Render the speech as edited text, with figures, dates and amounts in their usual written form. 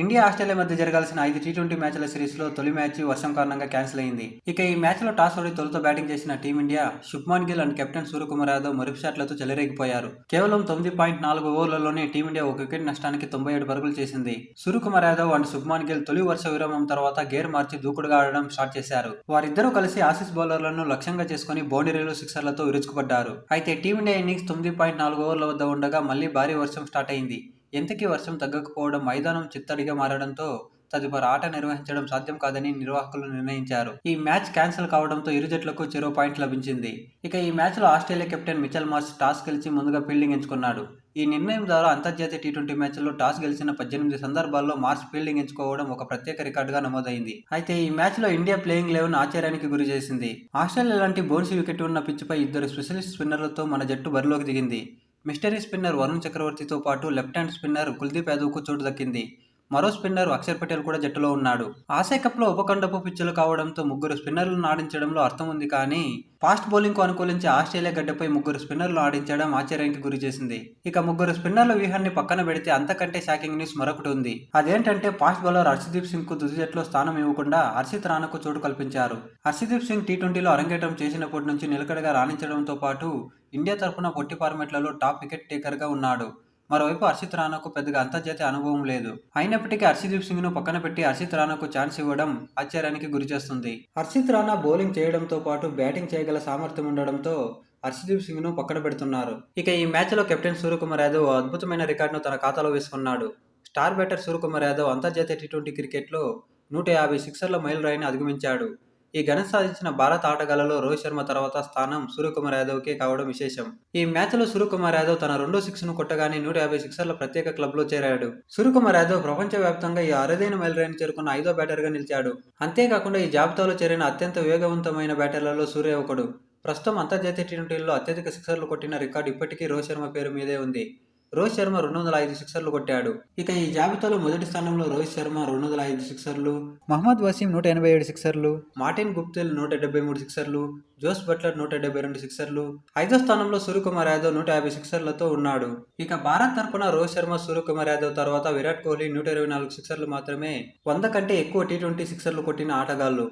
India Australia మధ్య జరగాల్సిన 5 T20 మ్యాచ్ల సిరీస్లో తొలి మ్యాచ్ వర్షం కారణంగా క్యాన్సిల్ అయింది. ఇక ఈ మ్యాచ్లో టాస్ ఓడి తొలుత బ్యాటింగ్ చేసిన team India Shubman Gill and captain Suryakumar Yadav మరుపు షాట్లతో చెలరేగిపోయారు. కేవలం 9.4 ఓవర్లలోనే టీమిండియా ఒక వికెట్ నష్టానికి 97 పరుగులు చేసింది. సూర్యకుమార్ యాదవ్ అండ్ శుభ్మాన్ గిల్ తొలి వరుస విరామం తర్వాత గేర్ మార్చి దూకుడుగా ఆడడం స్టార్ట్ చేశారు. వారిద్దరూ కలిసి ఆసీస్ బౌలర్లను లక్ష్యంగా చేసుకుని బౌండరీలు, సిక్సర్లతో విరుచుకుపడ్డారు. అయితే టీమిండియా ఇన్నింగ్స్ 9.4 ఓవర్ల వద్ద ఉండగా మళ్లీ భారీ వర్షం స్టార్ట్ అయింది. ఎంతకీ వర్షం తగ్గకపోవడం మైదానం చిత్తడిగా మారడంతో తదుపరి ఆట నిర్వహించడం సాధ్యం కాదని నిర్వాహకులు నిర్ణయించారు. ఈ మ్యాచ్ క్యాన్సిల్ కావడంతో ఇరు జట్లకు చెరో పాయింట్ లభించింది. ఇక ఈ మ్యాచ్లో Australia captain Mitchell Marsh toss గెలిచి ముందుగా ఫీల్డింగ్ ఎంచుకున్నాడు. ఈ నిర్ణయం ద్వారా అంతర్జాతీయ టీ20 మ్యాచ్లో టాస్ గెలిచిన 18 సందర్భాల్లో మార్ష్ ఫీల్డింగ్ ఎంచుకోవడం ఒక ప్రత్యేక రికార్డుగా నమోదైంది. అయితే ఈ మ్యాచ్లో ఇండియా ప్లేయింగ్ 11 ఆశ్చర్యానికి గురి చేసింది. ఆస్ట్రేలియా లాంటి బౌన్సీ వికెట్ ఉన్న పిచ్పై ఇద్దరు స్పెషలిస్ట్ స్పిన్నర్లతో మన జట్టు బరిలోకి దిగింది. మిస్టరీ స్పిన్నర్ వరుణ్ చక్రవర్తితో పాటు లెఫ్ట్ హ్యాండ్ స్పిన్నర్ కుల్దీప్ యాదవ్కు చోటు దక్కింది. మరో స్పిన్నర్ అక్షర్ పటేల్ కూడా జట్టులో ఉన్నాడు. ఆసియా కప్లో ఉపఖండపు పిచ్చులు కావడంతో ముగ్గురు స్పిన్నర్లను ఆడించడంలో అర్థం ఉంది, కానీ ఫాస్ట్ బౌలింగ్కు అనుకూలించి ఆస్ట్రేలియా గడ్డపై ముగ్గురు స్పిన్నర్లు ఆడించడం ఆశ్చర్యానికి గురి చేసింది. ఇక ముగ్గురు స్పిన్నర్ల వ్యూహాన్ని పక్కన పెడితే అంతకంటే షాకింగ్ న్యూస్ మరొకటి ఉంది. అదేంటంటే ఫాస్ట్ బౌలర్ హర్షదీప్ సింగ్ కు తుది జట్టులో స్థానం ఇవ్వకుండా హర్షిత్ రాణాకు చోటు కల్పించారు. హర్షదీప్ సింగ్ టీ20లో అరంగేట్రం చేసినప్పటి నుంచి నిలకడగా రాణించడంతో పాటు ఇండియా తరఫున పొట్టి ఫార్మెట్లలో టాప్ వికెట్ టేకర్గా ఉన్నాడు. మరోవైపు హర్షిత్ రాణాకు పెద్దగా అంతర్జాతీయ అనుభవం లేదు. అయినప్పటికీ హర్షదీప్ సింగ్ ను పక్కన పెట్టి హర్షిత్ రాణాకు ఛాన్స్ ఇవ్వడం ఆశ్చర్యానికి గురిచేస్తుంది. హర్షిత్ రాణా బౌలింగ్ చేయడంతో పాటు బ్యాటింగ్ చేయగల సామర్థ్యం ఉండడంతో హర్షదీప్ సింగ్ ను పక్కన పెడుతున్నారు. ఇక ఈ మ్యాచ్ లో కెప్టెన్ సూర్యకుమార్ యాదవ్ అద్భుతమైన రికార్డును తన ఖాతాలో వేసుకున్నాడు. స్టార్ బ్యాటర్ సూర్యకుమార్ యాదవ్ అంతర్జాతీయ టీ20 క్రికెట్లో 150 సిక్సర్ల మైలురాయిని అధిగమించాడు. ఈ ఘనత సాధించిన భారత ఆటగాళ్లలో రోహిత్ శర్మ తర్వాత స్థానం సూర్యకుమార్ యాదవ్కే కావడం విశేషం. ఈ మ్యాచ్లో సూర్యకుమార్ యాదవ్ తన రెండో సిక్స్ను కొట్టగానే 150 సిక్సర్ల ప్రత్యేక క్లబ్లో చేరాడు. సూర్యకుమార్ యాదవ్ ప్రపంచవ్యాప్తంగా ఈ అరుదైన మైలురాయిని చేరుకున్న 5వ బ్యాటర్గా నిలిచాడు. అంతేకాకుండా ఈ జాబితాలో చేరిన అత్యంత వేగవంతమైన బ్యాటర్లలో సూర్య ఒకడు. ప్రస్తుతం అంతర్జాతీయ టీ20లో అత్యధిక సిక్సర్లు కొట్టిన రికార్డు ఇప్పటికీ రోహిత్ శర్మ పేరు మీదే ఉంది. రోహిత్ శర్మ 205 సిక్సర్లు కొట్టాడు. ఇక ఈ జాబితాలో మొదటి స్థానంలో రోహిత్ శర్మ 205 సిక్సర్లు, మహమ్మద్ వసీం 187 సిక్సర్లు, మార్టిన్ గుప్టిల్ 173 సిక్సర్లు, జోస్ బట్లర్ 172 సిక్సర్లు, 5వ స్థానంలో సూర్యకుమార్ యాదవ్ 150 సిక్సర్లతో ఉన్నాడు. ఇక భారత్ తరపున రోహిత్ శర్మ, సూర్యకుమార్ యాదవ్ తర్వాత విరాట్ కోహ్లీ 124 సిక్సర్లు మాత్రమే 100 కంటే ఎక్కువ టీ20 సిక్సర్లు కొట్టిన ఆటగాళ్లు.